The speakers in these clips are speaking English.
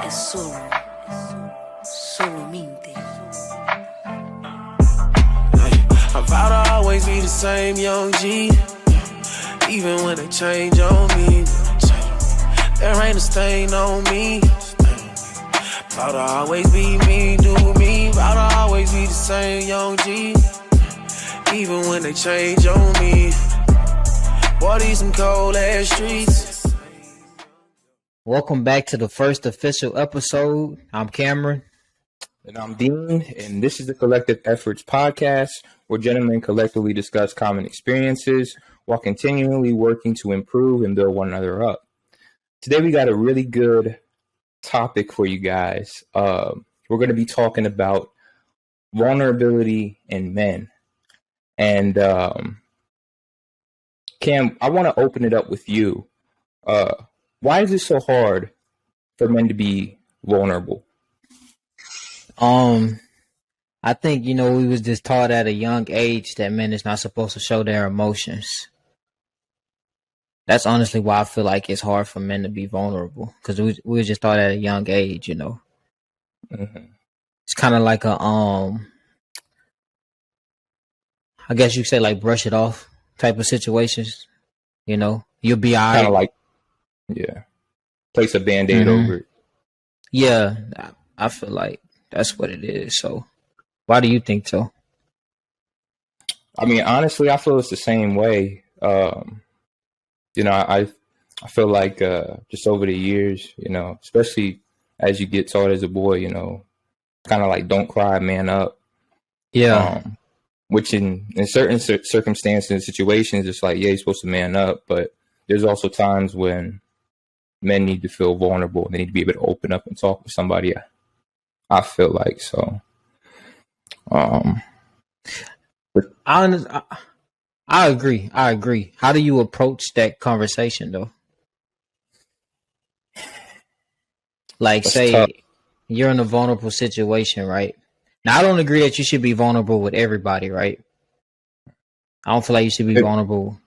es solo mente. I'm proud to always be the same young G, even when they change on me. There ain't a stain on me. Proud to always be me, do me. Proud to always be the same young G, even when they change on me. Boy, these some cold ass streets. Welcome back to the first official episode. I'm Cameron. And I'm Dean, and this is the Kollective Efforts podcast, where gentlemen collectively discuss common experiences while continually working to improve and build one another up. Today we got a really good topic for you guys. We're going to be talking about vulnerability in men. And Cam, I want to open it up with you. Why is it so hard for men to be vulnerable? I think, we was just taught at a young age that men is not supposed to show their emotions. That's honestly why I feel like it's hard for men to be vulnerable, because we were just taught at a young age, Mm-hmm. It's kind of like a, I guess you could say like brush it off type of situations, you'll be all right. Kind of like, place a Band-Aid over it. Yeah, I feel like that's what it is. So why do you think so? I mean, honestly, I feel it's the same way. I feel like just over the years, especially as you get taught as a boy, kind of like don't cry, man up. Yeah. Which in certain circumstances and situations, it's like, yeah, you're supposed to man up. But there's also times when men need to feel vulnerable. They need to be able to open up and talk with somebody. I feel like so. I agree. How do you approach that conversation though? Like, say tough. You're in a vulnerable situation, right? Now, I don't agree that you should be vulnerable with everybody, right? I don't feel like you should be vulnerable.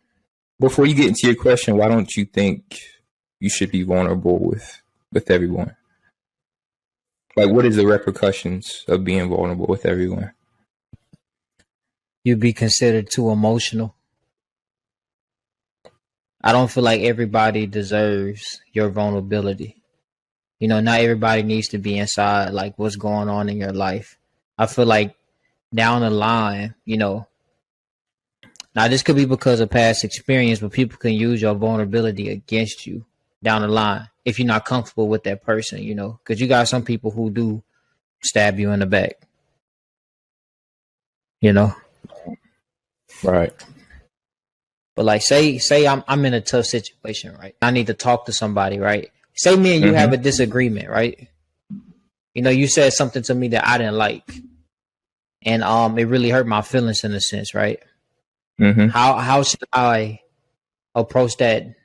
Before you get into your question, why don't you think you should be vulnerable with everyone? Like, what is the repercussions of being vulnerable with everyone? You'd be considered too emotional. I don't feel like everybody deserves your vulnerability. Not everybody needs to be inside like what's going on in your life. I feel like down the line, now this could be because of past experience, but people can use your vulnerability against you down the line if you're not comfortable with that person, because you got some people who do stab you in the back, Right. But like, say I'm in a tough situation, right? I need to talk to somebody, right? Say me and you have a disagreement, right? You said something to me that I didn't like, and it really hurt my feelings in a sense, right? Mm-hmm. How should I approach that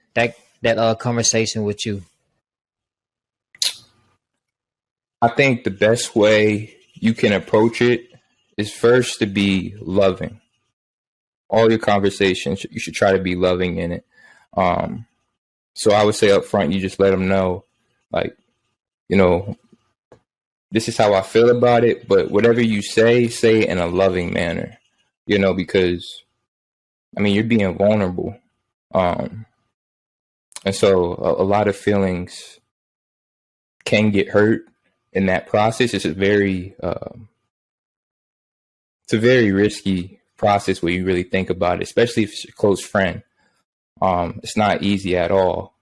conversation with you? I think the best way you can approach it is first to be loving. All your conversations, you should try to be loving in it. So I would say up front, you just let them know, like, this is how I feel about it. But whatever you say it in a loving manner, because, you're being vulnerable. And so a lot of feelings can get hurt in that process. It's a very risky process where you really think about it, especially if it's a close friend. It's not easy at all.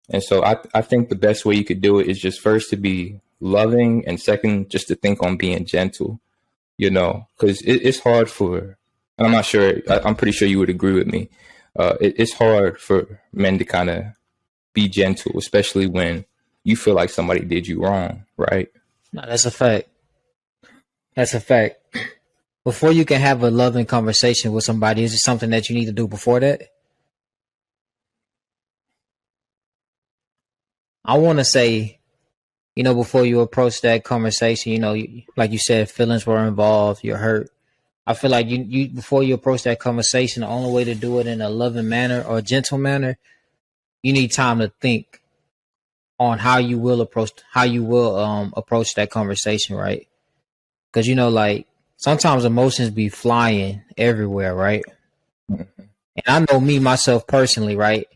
And so I think the best way you could do it is just first to be loving, and second, just to think on being gentle, because it's hard and I'm not sure, I'm pretty sure you would agree with me. It's hard for men to kind of be gentle, especially when you feel like somebody did you wrong, right? No, that's a fact. Before you can have a loving conversation with somebody, is it something that you need to do before that? I want to say, before you approach that conversation, like you said, feelings were involved, you're hurt. I feel like you before you approach that conversation, the only way to do it in a loving manner or a gentle manner, you need time to think on how you will approach that conversation, right? Because like sometimes emotions be flying everywhere, right? And I know me myself personally, right?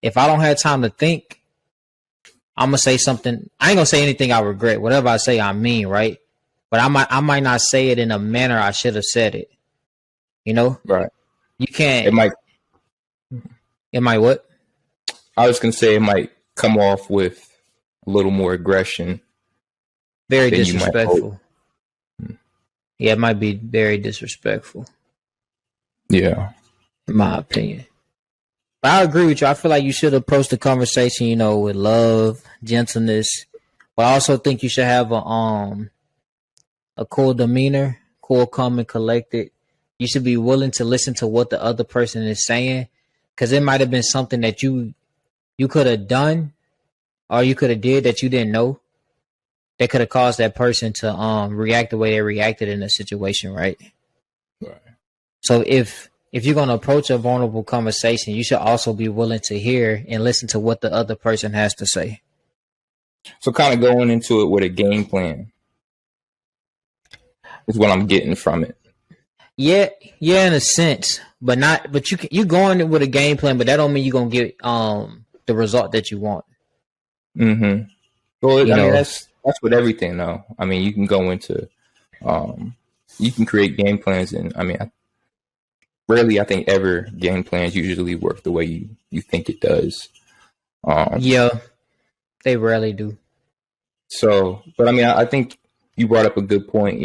If I don't have time to think, I'm gonna say something. I ain't gonna say anything I regret. Whatever I say, I mean, right? But I might not say it in a manner I should have said it. Right. You can't. It might. It might what? I was gonna say it might come off with a little more aggression. Very than you might disrespectful. hope. Yeah, it might be very disrespectful. Yeah. In my opinion. But I agree with you. I feel like you should approach the conversation, with love, gentleness. But I also think you should have a cool demeanor, cool, calm, and collected. You should be willing to listen to what the other person is saying, because it might have been something that you could have done or you could have did that you didn't know that could have caused that person to react the way they reacted in the situation, right? Right. So if you're going to approach a vulnerable conversation, you should also be willing to hear and listen to what the other person has to say. So kind of going into it with a game plan is what I'm getting from it. Yeah, in a sense, but you going in with a game plan, but that don't mean you're going to get the result that you want. Mm-hmm. Well, I mean, that's with everything, though. I mean, you can go into, you can create game plans, and I mean, rarely, I think, ever game plans usually work the way you think it does. Yeah, they rarely do. So, but I mean, I think you brought up a good point.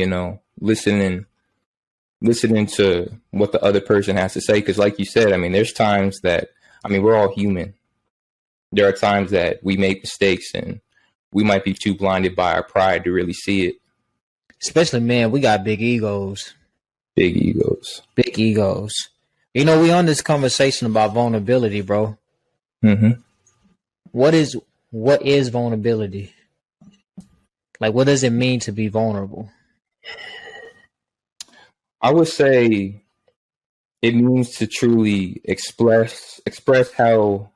Listening to what the other person has to say, because, like you said, I mean, there's times that, I mean, we're all human. There are times that we make mistakes, and we might be too blinded by our pride to really see it. Especially, man, we got big egos. Big egos. Big egos. We on this conversation about vulnerability, bro. Mm-hmm. What is vulnerability? Like, what does it mean to be vulnerable? I would say it means to truly express how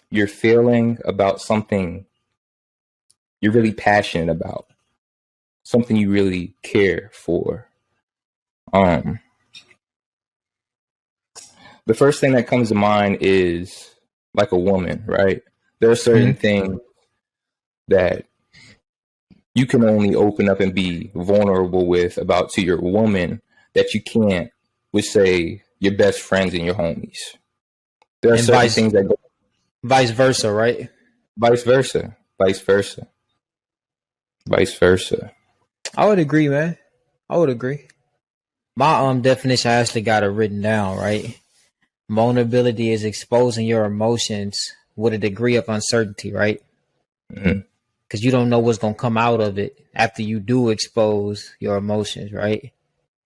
you're feeling about something you're really passionate about, something you really care for. The first thing that comes to mind is like a woman, right? There are certain things that you can only open up and be vulnerable with about to your woman that you can't with, say, your best friends and your homies. There are certain things that go vice versa, right? Vice versa. I would agree, man. I would agree. My definition, I actually got it written down, right? Vulnerability is exposing your emotions with a degree of uncertainty, right? Mm-hmm. Because you don't know what's going to come out of it after you do expose your emotions, right?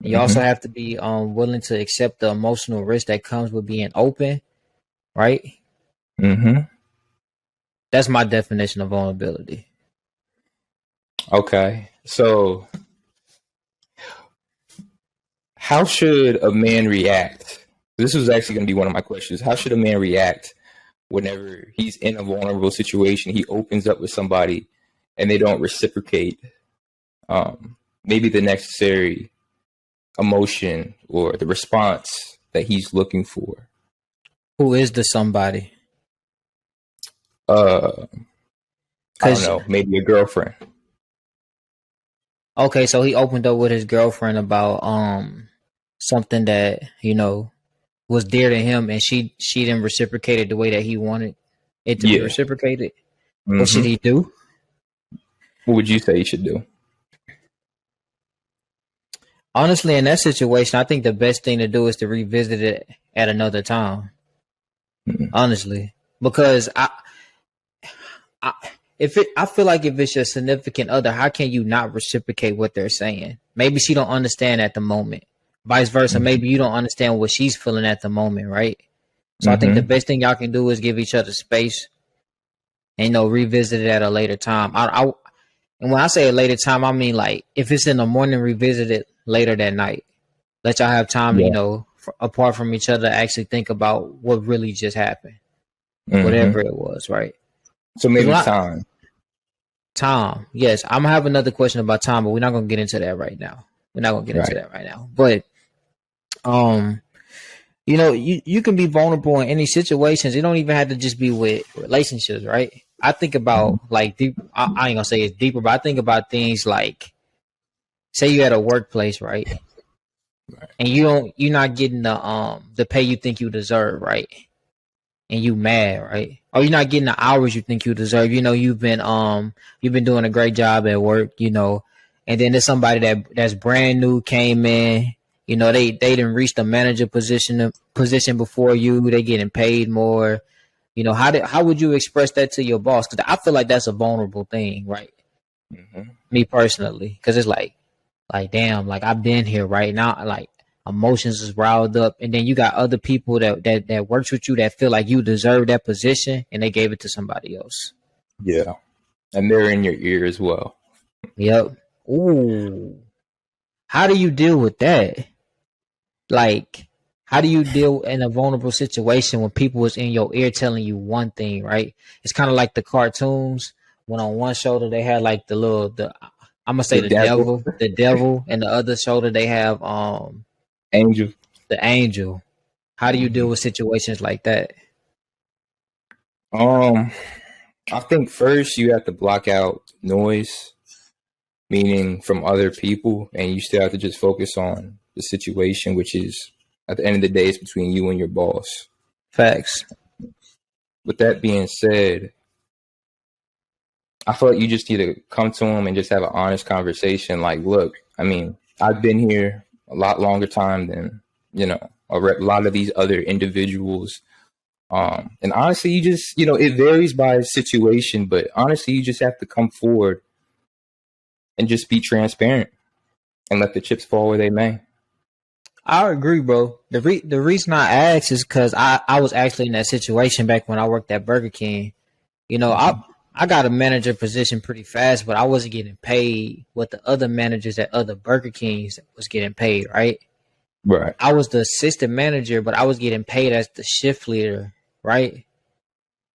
You also have to be willing to accept the emotional risk that comes with being open, right? Mm-hmm. That's my definition of vulnerability. Okay. So how should a man react? This was actually going to be one of my questions. How should a man react whenever he's in a vulnerable situation? He opens up with somebody and they don't reciprocate maybe the necessary emotion or the response that he's looking for. Who is the somebody? I don't know, maybe a girlfriend. Okay, so he opened up with his girlfriend about something that, was dear to him, and she didn't reciprocate it the way that he wanted it to be reciprocated. Mm-hmm. What should he do? What would you say he should do? Honestly, in that situation, I think the best thing to do is to revisit it at another time. Mm-hmm. Honestly, because I feel like if it's your significant other, how can you not reciprocate what they're saying? Maybe she don't understand at the moment. Vice versa, maybe you don't understand what she's feeling at the moment, right? So I think the best thing y'all can do is give each other space and revisit it at a later time. And when I say a later time, I mean like if it's in the morning, revisit it later that night. Let y'all have time, apart from each other, actually think about what really just happened, whatever it was, right? So maybe time. Tom. Yes, I'm gonna have another question about Tom, but we're not gonna get into that right now. We're not gonna get into Right. that right now. But you can be vulnerable in any situations. It don't even have to just be with relationships, right? I think about like deep. I ain't gonna say it's deeper, but I think about things like, say you at a workplace, right? And you're not getting the pay you think you deserve, right? And you mad, right? Or you're not getting the hours you think you deserve. You've been doing a great job at work, and then there's somebody that's brand new came in. They didn't reach the manager position before you. They getting paid more. How would you express that to your boss? Because I feel like that's a vulnerable thing, right? Mm-hmm. Me personally, because it's like damn, like I've been here right now, like emotions is riled up, and then you got other people that works with you that feel like you deserve that position, and they gave it to somebody else. Yeah. And they're in your ear as well. Yep. Ooh. How do you deal with that? Like, how do you deal in a vulnerable situation when people is in your ear telling you one thing, right? It's kind of like the cartoons when on one shoulder they had like the I'm gonna say The devil, the devil, and the other shoulder they have angel. the angel. How do you deal Mhm. with situations like that? I think first you have to block out noise, meaning from other people, and you still have to just focus on the situation, which is at the end of the day, it's between you and your boss. Facts. With that being said, I feel like you just need to come to them and just have an honest conversation. Like, look, I mean, I've been here a lot longer time than, a lot of these other individuals. And honestly, you just, it varies by situation, but honestly, you just have to come forward and just be transparent and let the chips fall where they may. I agree, bro. The reason I asked is because I was actually in that situation back when I worked at Burger King. I got a manager position pretty fast, but I wasn't getting paid what the other managers at other Burger Kings was getting paid, right? Right. I was the assistant manager, but I was getting paid as the shift leader, right?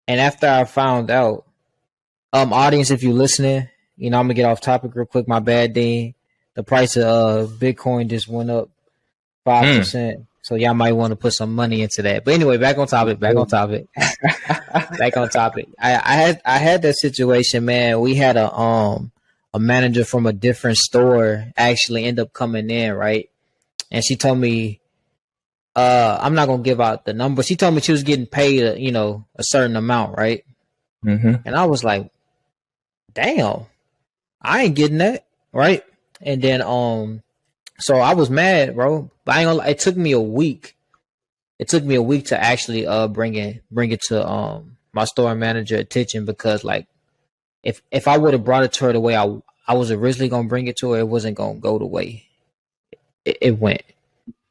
And after I found out, audience, if you listening, I'm gonna get off topic real quick. My bad, Dean. The price of Bitcoin just went up 5%. So y'all might want to put some money into that. But anyway, back on topic. Back on topic. Back on topic. I had that situation, man. We had a manager from a different store actually end up coming in, right? And she told me, I'm not gonna give out the number. She told me she was getting paid, a certain amount, right? Mm-hmm. And I was like, damn, I ain't getting that, right? And then so I was mad, bro. But I ain't gonna lie, it took me a week. It took me a week to actually bring it to my store manager attention, because like if I would have brought it to her the way I was originally gonna bring it to her, it wasn't gonna go the way it went.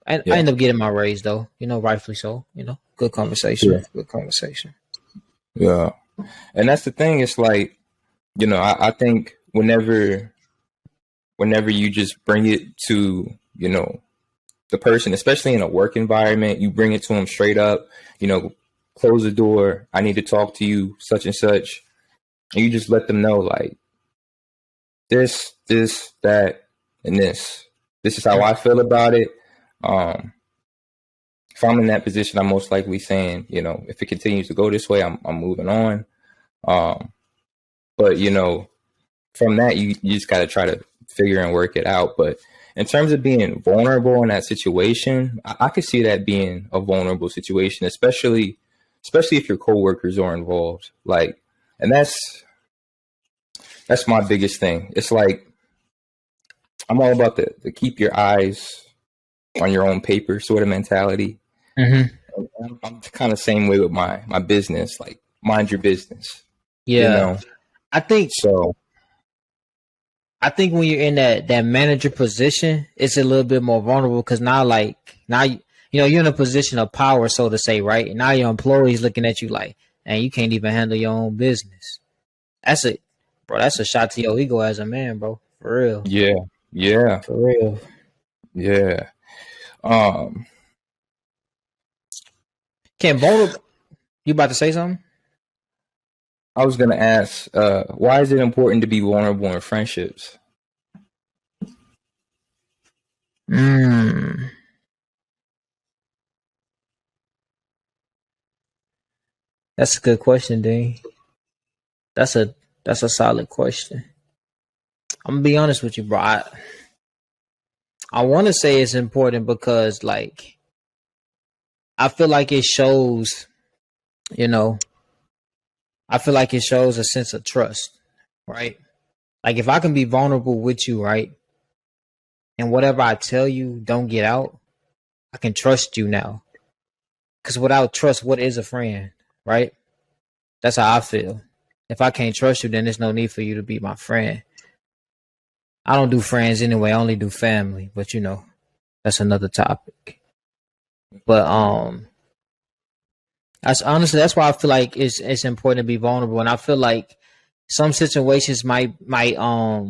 I ended up getting my raise though, rightfully so. Good conversation. Yeah. Good conversation. Yeah. And that's the thing. It's like, I think whenever you just bring it to, the person, especially in a work environment, you bring it to them straight up, close the door. I need to talk to you, such and such. And you just let them know, like, this, that, and this. This is how I feel about it. If I'm in that position, I'm most likely saying, if it continues to go this way, I'm moving on. But, from that, you just got to try to figure and work it out. But in terms of being vulnerable in that situation, I could see that being a vulnerable situation, especially if your coworkers are involved. Like, and that's my biggest thing. It's like, I'm all about the keep your eyes on your own paper sort of mentality. Mm-hmm. I'm kind of the same way with my business. Like, mind your business. Yeah, I think So. I think when you're in that manager position, it's a little bit more vulnerable, because now you're in a position of power, so to say, right? And now your employees looking at you like, and you can't even handle your own business. That's a shot to your ego as a man, bro. For real. Yeah. For real. Yeah. Can vulnerable? You about to say something? I was gonna ask, why is it important to be vulnerable in friendships? Mm, that's a good question, Dean. That's a that's a solid question. I'm gonna be honest with you, bro. I want to say it's important because, like, I feel like it shows, you know, I feel like it shows a sense of trust, right? Like, if I can be vulnerable with you, right, and whatever I tell you don't get out, I can trust you now. Because without trust, what is a friend, right? That's how I feel. If I can't trust you, then there's no need for you to be my friend. I don't do friends anyway. I only do family, but that's another topic. But that's honestly that's why I feel like it's important to be vulnerable, and I feel like some situations might feel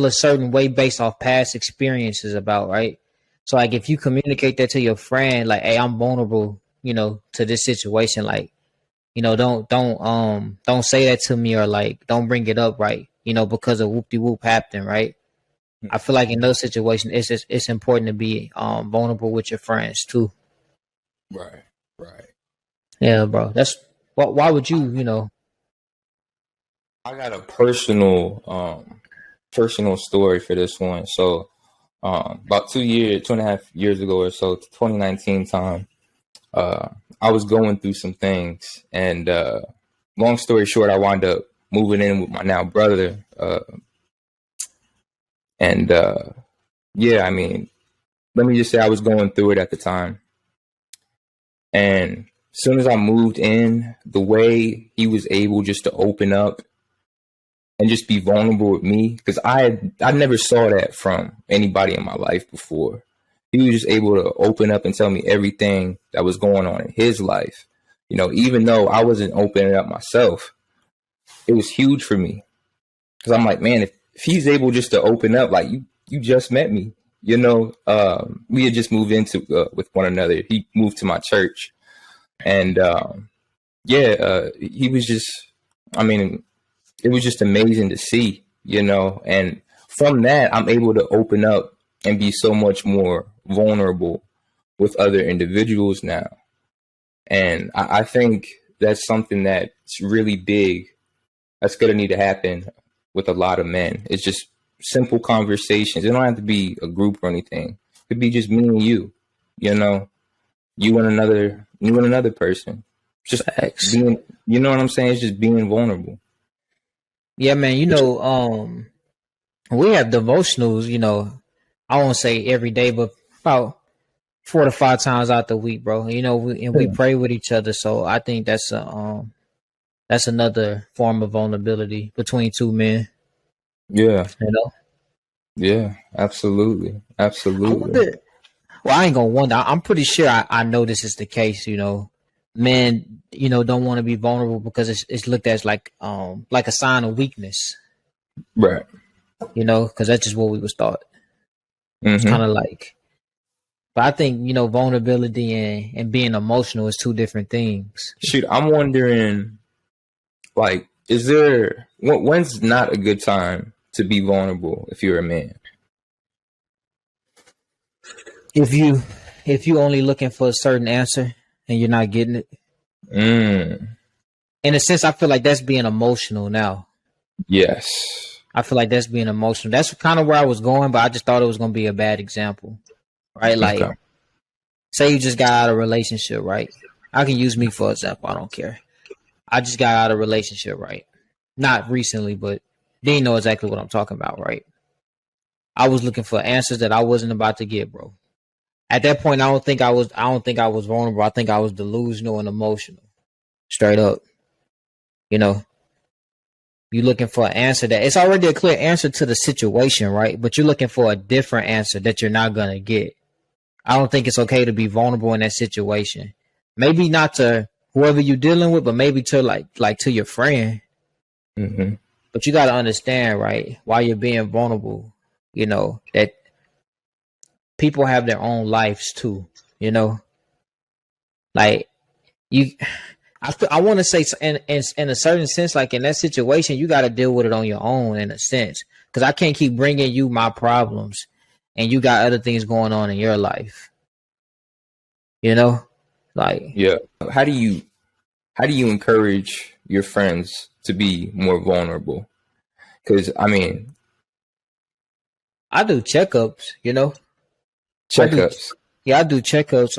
a certain way based off past experiences about, right. So like if you communicate that to your friend, like, hey, I'm vulnerable, to this situation, like, don't say that to me, or like don't bring it up, right, because of whoop de whoop happened, right. I feel like in those situations it's important to be vulnerable with your friends too. Right, right. Yeah, bro. That's why would you. I got a personal story for this one. So, about 2.5 years ago or so, 2019 time, I was going through some things, and long story short, I wound up moving in with my now brother, and yeah, I mean, let me just say I was going through it at the time, and as soon as I moved in, the way he was able just to open up and just be vulnerable with me, because I never saw that from anybody in my life before. He was just able to open up and tell me everything that was going on in his life. Even though I wasn't opening up myself, it was huge for me, because I'm like, man, if he's able just to open up, like, you just met me. We had just moved into with one another. He moved to my church, and he was just, I mean, it was just amazing to see, and from that, I'm able to open up and be so much more vulnerable with other individuals now. And I think that's something that's really big. That's going to need to happen with a lot of men. It's just simple conversations. It don't have to be a group or anything. It could be just me and you and another person. Just Facts. being, you know what I'm saying? It's just being vulnerable. Yeah, man. We have devotionals. I won't say every day, but about 4 to 5 times out the week, bro. We pray with each other. So I think that's another form of vulnerability between two men. Yeah. You know. Yeah, absolutely. I Absolutely. wonder. Well, I ain't gonna wonder. I'm pretty sure I know this is the case. Men, don't want to be vulnerable because it's looked at as like a sign of weakness. Right. Because that's just what we was taught. It's kind Mm-hmm. of like, but I think vulnerability and being emotional is two different things. Shoot, I'm wondering, like, when's not a good time to be vulnerable if you're a man? If you only looking for a certain answer and you're not getting it, Mm, in a sense, I feel like that's being emotional now. yes. I feel like that's being emotional. That's kind of where I was going, but I just thought it was going to be a bad example, right? Okay. Like, say you just got out of a relationship, right? I can use me for example. I don't care. I just got out of a relationship, right? Not recently, but they know exactly what I'm talking about, right? I was looking for answers that I wasn't about to get, bro. At that point, I don't think I was. I don't think I was vulnerable. I think I was delusional and emotional, straight up. You know, you looking for an answer that it's already a clear answer to the situation, right? But you're looking for a different answer that you're not gonna get. I don't think it's okay to be vulnerable in that situation. Maybe not to whoever you're dealing with, but maybe to like to your friend. Mm-hmm. But you got to understand, right? While you're being vulnerable, that people have their own lives too. You know, like you. I want to say in a certain sense, like in that situation, you got to deal with it on your own in a sense, because I can't keep bringing you my problems, and you got other things going on in your life. You know, like Yeah. How do you encourage your friends to be more vulnerable? Because I mean, I do checkups. You know, I do. checkups. Yeah, I do checkups.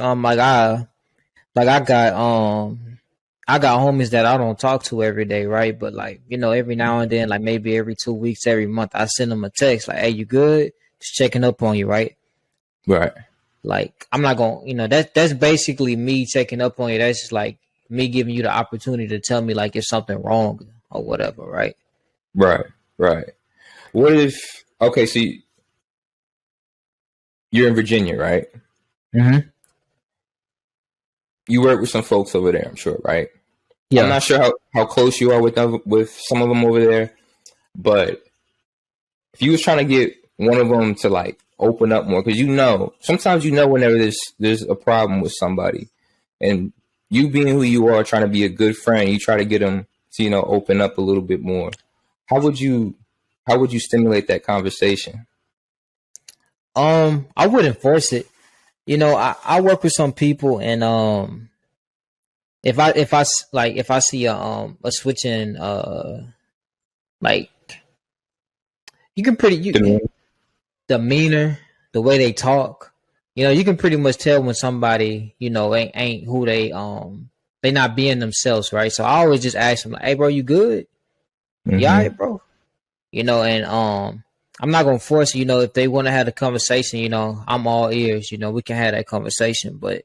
I got homies that I don't talk to every day, right? But like, you know, every now and then, like maybe every 2 weeks, every month, I send them a text like, "Hey, you good? Just checking up on you," right? Right. Like, I'm not gonna, you know, that's basically me checking up on you. That's just like me giving you the opportunity to tell me like if something wrong or whatever, right? Right. Right. What if? Okay, so you're in Virginia, right? Mm-hmm. You work with some folks over there, I'm sure, right? I'm Yeah. not sure how close you are with them, with some of them over there, but if you was trying to get one of them to like open up more, because you know sometimes you know whenever there's a problem with somebody, and you being who you are, trying to be a good friend, you try to get them to open up a little bit more. How would you stimulate that conversation? I wouldn't force it. You know, I work with some people, and if I see a switch in like you can pretty you demeanor, the way they talk, you know, you can pretty much tell when somebody, you know, ain't who they not being themselves, right? So I always just ask them like, "Hey bro, you good? You all right, bro?" You know, and I'm not gonna force, you know, if they want to have a conversation, you know, I'm all ears, you know, we can have that conversation. But if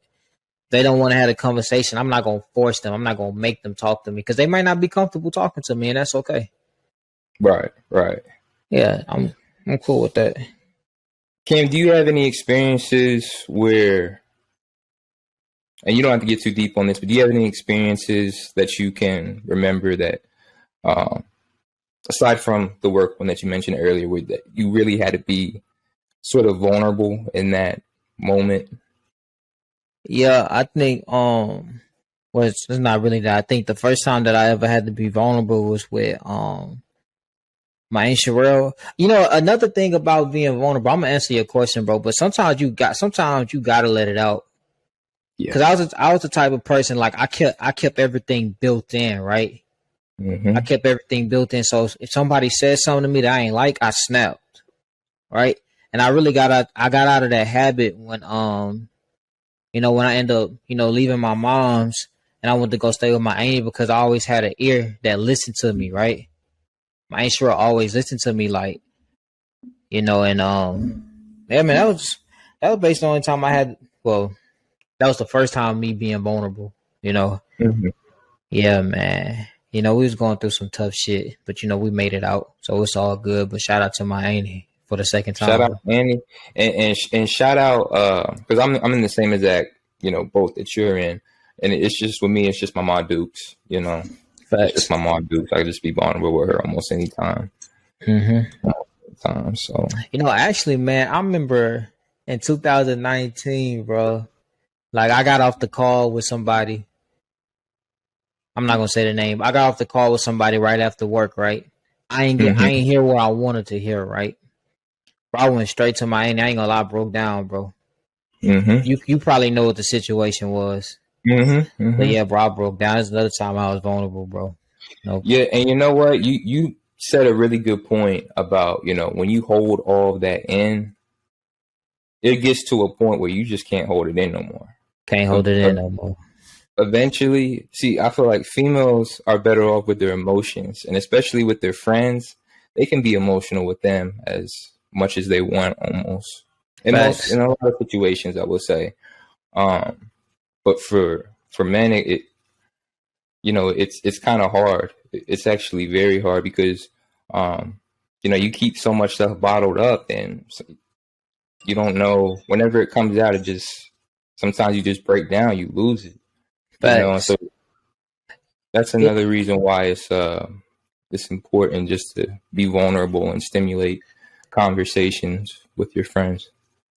they don't want to have a conversation, I'm not gonna force them. I'm not gonna make them talk to me because they might not be comfortable talking to me, and that's okay. Right, right. Yeah, I'm cool with that. Cam, do you have any experiences where, and you don't have to get too deep on this, but do you have any experiences that you can remember that, aside from the work one that you mentioned earlier, where that you really had to be sort of vulnerable in that moment? Yeah, I think well it's not really that. I think the first time that I ever had to be vulnerable was with my Aunt Sherelle. You know, another thing about being vulnerable, I'm gonna answer your question, bro, but sometimes you gotta let it out. Yeah. Cause I was the type of person like I kept everything built in, right? I kept everything built in. So if somebody says something to me that I ain't like, I snapped, right? And I really I got out of that habit when you know, when I end up, you know, leaving my mom's and I went to go stay with my auntie because I always had an ear that listened to me, right? My aunt sure always listened to me, like, you know, and yeah, man, that was based on the time I had. Well, that was the first time me being vulnerable, you know. Mm-hmm. Yeah, man. You know, we was going through some tough shit, but you know, we made it out, so it's all good. But shout out to my auntie for the second Shout out time. Annie, and shout out because I'm in the same exact boat that you're in, and it's just with me, it's just my mom Dukes, it's just Facts. my mom Dukes. I can just be vulnerable with her almost any time. Mm-hmm. So You know, actually, man, I remember in 2019, bro. Like, I got off the call with somebody. I'm not gonna say the name. I got off the call with somebody right after work, right? I ain't hear what I wanted to hear, right? Bro, I went straight to my end. I ain't gonna lie, I broke down, bro. You probably know what the situation was. But yeah, bro, I broke down. There's another time I was vulnerable, bro. Nope. Yeah, and you know what? You said a really good point about when you hold all of that in, it gets to a point where you just can't hold it in no more. Can't hold it in no more. Eventually, see, I feel like females are better off with their emotions, and especially with their friends, they can be emotional with them as much as they want, almost Facts. in a lot of situations, I would say. But for men, it's kind of hard. It's actually very hard because you keep so much stuff bottled up, and you don't know whenever it comes out. It just sometimes you just break down, you lose it. Facts. So that's another reason why it's important just to be vulnerable and stimulate conversations with your friends.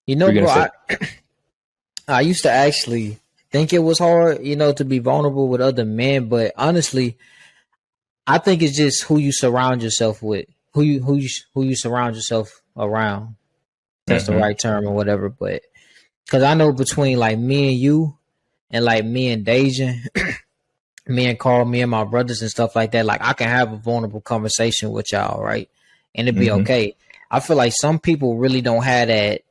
You know, bro, I used to actually think it was hard, to be vulnerable with other men, but honestly, I think it's just who you surround yourself with, who you surround yourself around. That's the Mm-hmm. right term or whatever. But because I know between like me and you, and like me and Dejan, me and Carl, me and my brothers and stuff like that, like I can have a vulnerable conversation with y'all, right? And it'd be Mm-hmm. okay. I feel like some people really don't have that,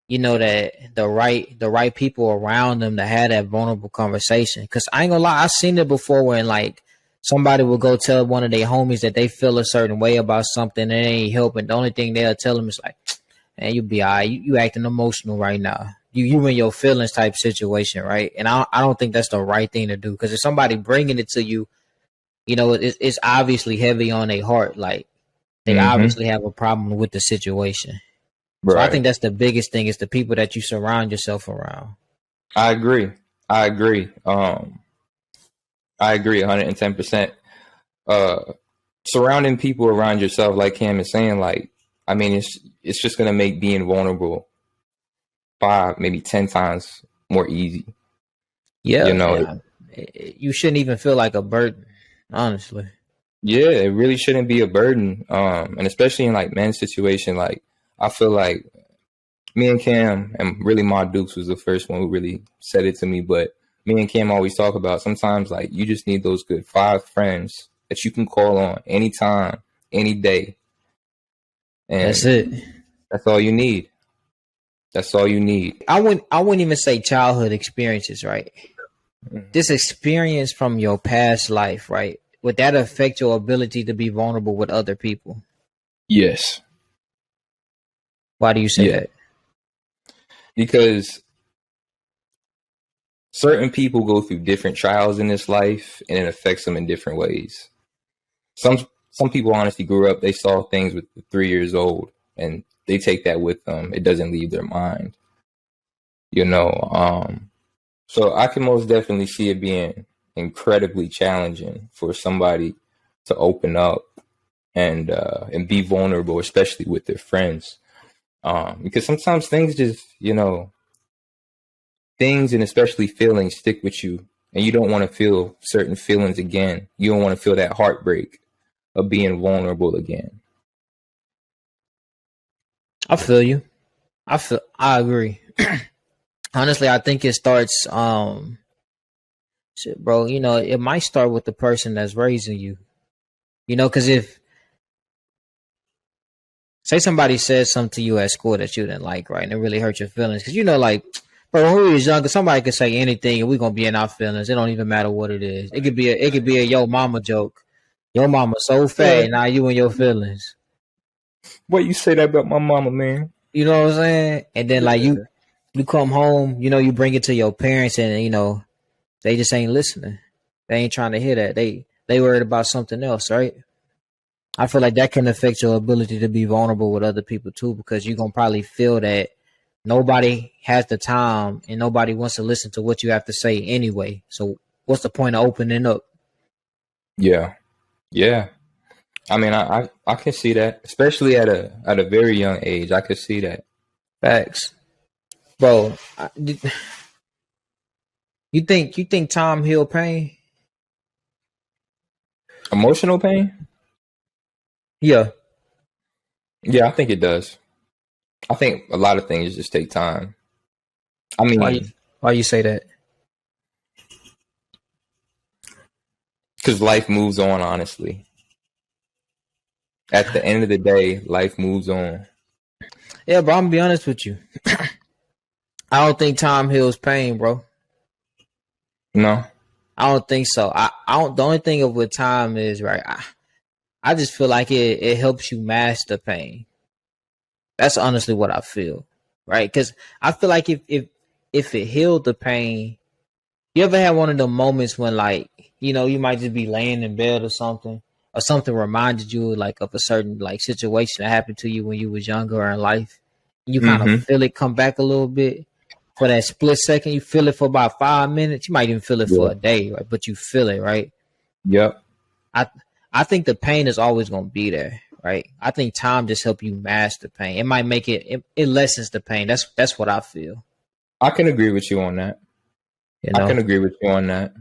that the right people around them to have that vulnerable conversation. Cause I ain't gonna lie, I've seen it before when like somebody will go tell one of their homies that they feel a certain way about something and it ain't helping. The only thing they'll tell them is like, man, you be all right. You acting emotional right now. You in your feelings type situation, right? And I don't think that's the right thing to do. Because if somebody bringing it to you, it's obviously heavy on their heart. Like they Mm-hmm. obviously have a problem with the situation. So I Right. think that's the biggest thing is the people that you surround yourself around. I agree. I agree. I agree 110%. Uh, Surrounding people around yourself, like Cam is saying, like, I mean, it's just gonna make being vulnerable 5, maybe 10 times more easy. You Yeah, know, yeah. You shouldn't even feel like a burden, honestly. yeah, it really shouldn't be a burden. And especially in like men's situation, like I feel like me and Cam and really Ma Dukes was the first one who really said it to me, but me and Cam always talk about sometimes like you just need those good 5 friends that you can call on anytime, any day. That's And it. that's all you need. That's all you need. I wouldn't even say childhood experiences, right? This experience from your past life, right? Would that affect your ability to be vulnerable with other people? Yes. Why do you say Yeah. that? Because certain people go through different trials in this life and it affects them in different ways. Some people honestly grew up, they saw things with 3 years old and they take that with them. It doesn't leave their mind. You know, so I can most definitely see it being incredibly challenging for somebody to open up and be vulnerable, especially with their friends. Because sometimes things just, things and especially feelings stick with you and you don't want to feel certain feelings again. You don't want to feel that heartbreak of being vulnerable again. I feel you. I agree. Honestly, I think it starts shit, bro, it might start with the person that's raising you. Because if say somebody says something to you at school that you didn't like, right, and it really hurt your feelings, because like, bro, when we was younger, somebody could say anything and we're gonna be in our feelings. It don't even matter what it is. It could be a yo mama joke. Your mama so fat, and now you in your feelings. What you say that about my mama, man? You know what I'm saying? And then like you come home, you bring it to your parents, and they just ain't listening. They ain't trying to hear that. They worried about something else, right? I feel like that can affect your ability to be vulnerable with other people too, because you're gonna probably feel that nobody has the time and nobody wants to listen to what you have to say anyway. So what's the point of opening up? Yeah, yeah. I mean, I can see that, especially at a very young age. I could see that. Facts, bro. You think time heal pain? Emotional pain? Yeah. Yeah, I think it does. I think a lot of things just take time. I Why you mean, why you say that? because life moves on, honestly. At the end of the day, life moves on. Yeah, bro. I'm gonna be honest with you. I don't think time heals pain, bro. No? I don't think so. I don't. The only thing of what time is, right. I just feel like it helps you master pain. That's honestly what I feel, right? Because I feel like if it healed the pain, you ever had one of the moments when like you might just be laying in bed or something reminded you like of a certain like situation that happened to you when you was younger or in life, and you kind of Mm-hmm. feel it come back a little bit for that split second. You feel it for about 5 minutes. You might even feel it for Yeah. a day, right? But you feel it, right? Yep. I I think the pain is always gonna be there, right? I think time just help you master pain. It might make it lessens the pain. That's what I feel. I can agree with you on that. You I know, can agree with you on that.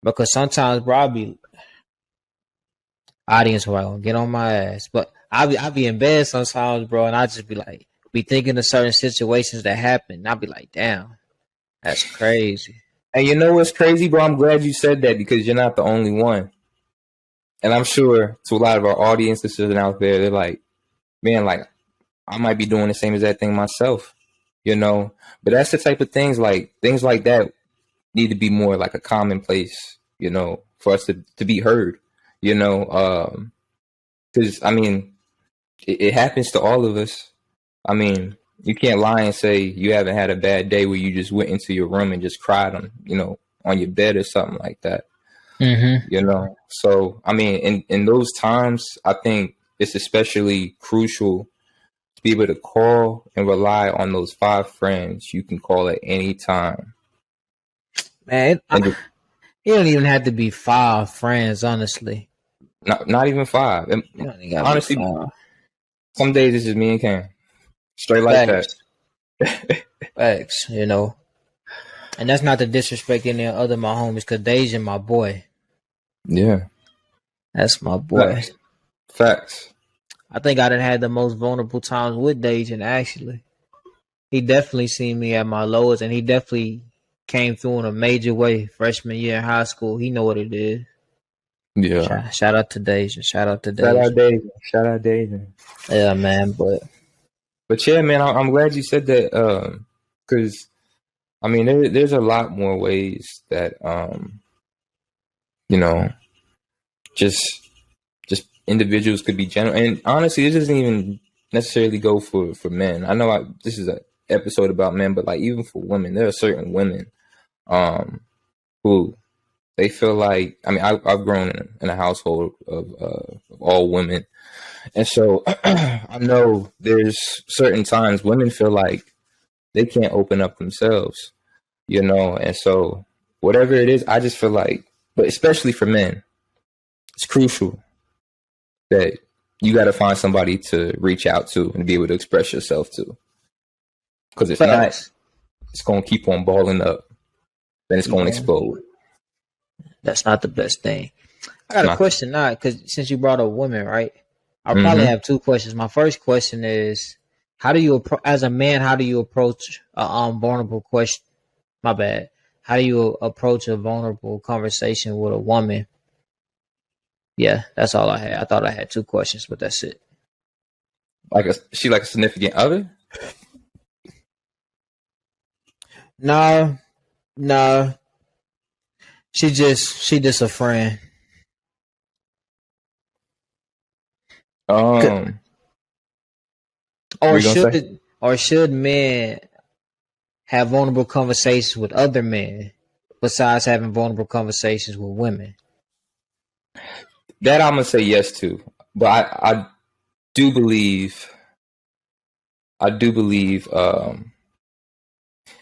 because sometimes, bro, I be audience will like, get on my ass, but I be in bed sometimes, bro, and I just be like, be thinking of certain situations that happen. And I be like, damn, that's crazy. And you know what's crazy, bro? I'm glad you said that because you're not the only one. And I'm sure to a lot of our audience listeners out there, they're like, man, like I might be doing the same exact thing myself, you know? But that's the type of things like that need to be more like a commonplace, you know, for us to be heard, you know? Because, I mean, it happens to all of us. I mean, you can't lie and say you haven't had a bad day where you just went into your room and just cried on, you know, on your bed or something like that. Mm-hmm. You know, so I mean, in those times, I think it's especially crucial to be able to call and rely on those 5 friends you can call at any time. Man, And just, you don't even have to be 5 friends, honestly. not even 5. And You don't even gotta be honestly, 5. some days it's just me and Cam, straight like that. Facts, facts. You know, and that's not to disrespect any other of my homies, cause Deja, my boy, Yeah, that's my boy. facts, facts. I think I done had the most vulnerable times with Dejan. Actually, he definitely seen me at my lowest, and he definitely came through in a major way. Freshman year in high school, he know what it is. Yeah. Shout out to Deja. Shout out to Shout out Deja. David. Shout out David. Yeah, man. But yeah, man, I'm glad you said that. Because I mean, there's a lot more ways that you know, just individuals could be general. And honestly, it doesn't even necessarily go for men. I know this is an episode about men, but like even for women, there are certain women who they feel like. I mean, I've grown in a household of all women, and so I know there's certain times women feel like they can't open up themselves, you know, and so whatever it is, I just feel like, but especially for men, it's crucial that you got to find somebody to reach out to and be able to express yourself to. Because if not, facts. it's going to keep on balling up. Then it's going to explode. That's not the best thing. I It's got a not. question now, because since you brought up women, right? I'll probably have 2 questions. My first question is, how do you, as a man, how do you approach a vulnerable question? My bad. How do you approach a vulnerable conversation with a woman? Yeah, that's all I had. I thought I had 2 questions, but that's it. She like a significant other? No, no. She just a friend. Or should men have vulnerable conversations with other men besides having vulnerable conversations with women? That I'm gonna say yes to, but I do believe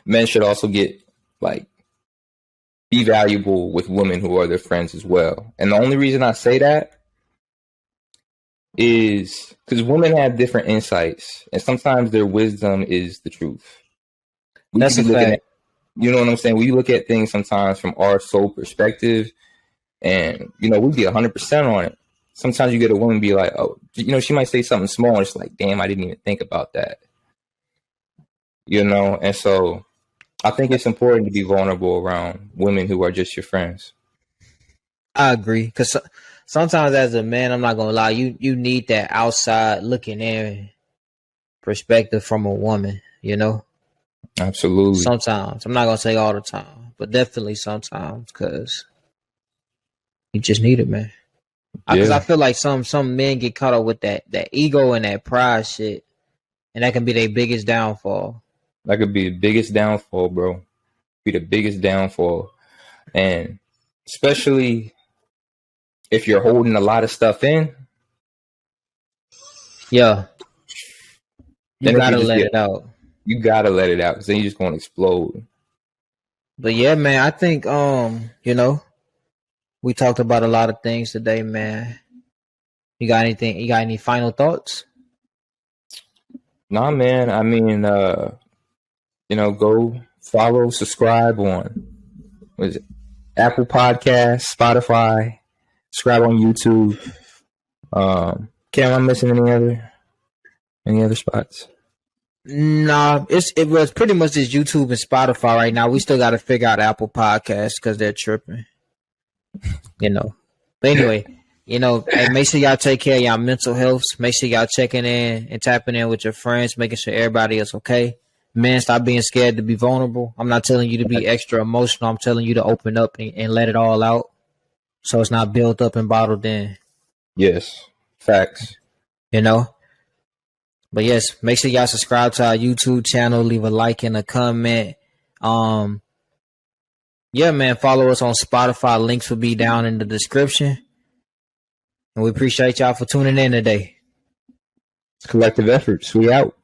men should also get like be valuable with women who are their friends as well. And the only reason I say that is because women have different insights, and sometimes their wisdom is the truth. That's a fact. You know what I'm saying? We look at things sometimes from our sole perspective, and you know we'd be 100% on it. Sometimes you get a woman be like, oh, you know, she might say something small, and it's like, damn, I didn't even think about that. You know, and so I think it's important to be vulnerable around women who are just your friends. I agree, because sometimes as a man, I'm not gonna lie, you need that outside looking in perspective from a woman. You know, Absolutely. sometimes I'm not gonna say all the time, but definitely sometimes, because you just need it, man. Because I feel like some men get caught up with that ego and that pride shit, and that can be their biggest downfall. That could be the biggest downfall, bro. Be the biggest downfall, and especially if you're holding a lot of stuff in. Yeah, you Then gotta let it out. You gotta let it out because then you're just gonna explode. But yeah, man, I think you know, we talked about a lot of things today, man. You got anything? You got any final thoughts? Nah, man. I mean, you know, go follow, subscribe on what is it? Apple Podcasts, Spotify, subscribe on YouTube. Cam, I'm missing any other spots? Nah, it was pretty much just YouTube and Spotify right now. We still got to figure out Apple Podcasts because they're tripping, you know. But anyway, you know, hey, make sure y'all take care of y'all mental health. Make sure y'all checking in and tapping in with your friends, making sure everybody is okay. Man, stop being scared to be vulnerable. I'm not telling you to be extra emotional. I'm telling you to open up and let it all out so it's not built up and bottled in. Yes, facts. You know? But yes, make sure y'all subscribe to our YouTube channel, leave a like and a comment. Yeah, man, follow us on Spotify. Links will be down in the description. And we appreciate y'all for tuning in today. Collective Efforts. We out.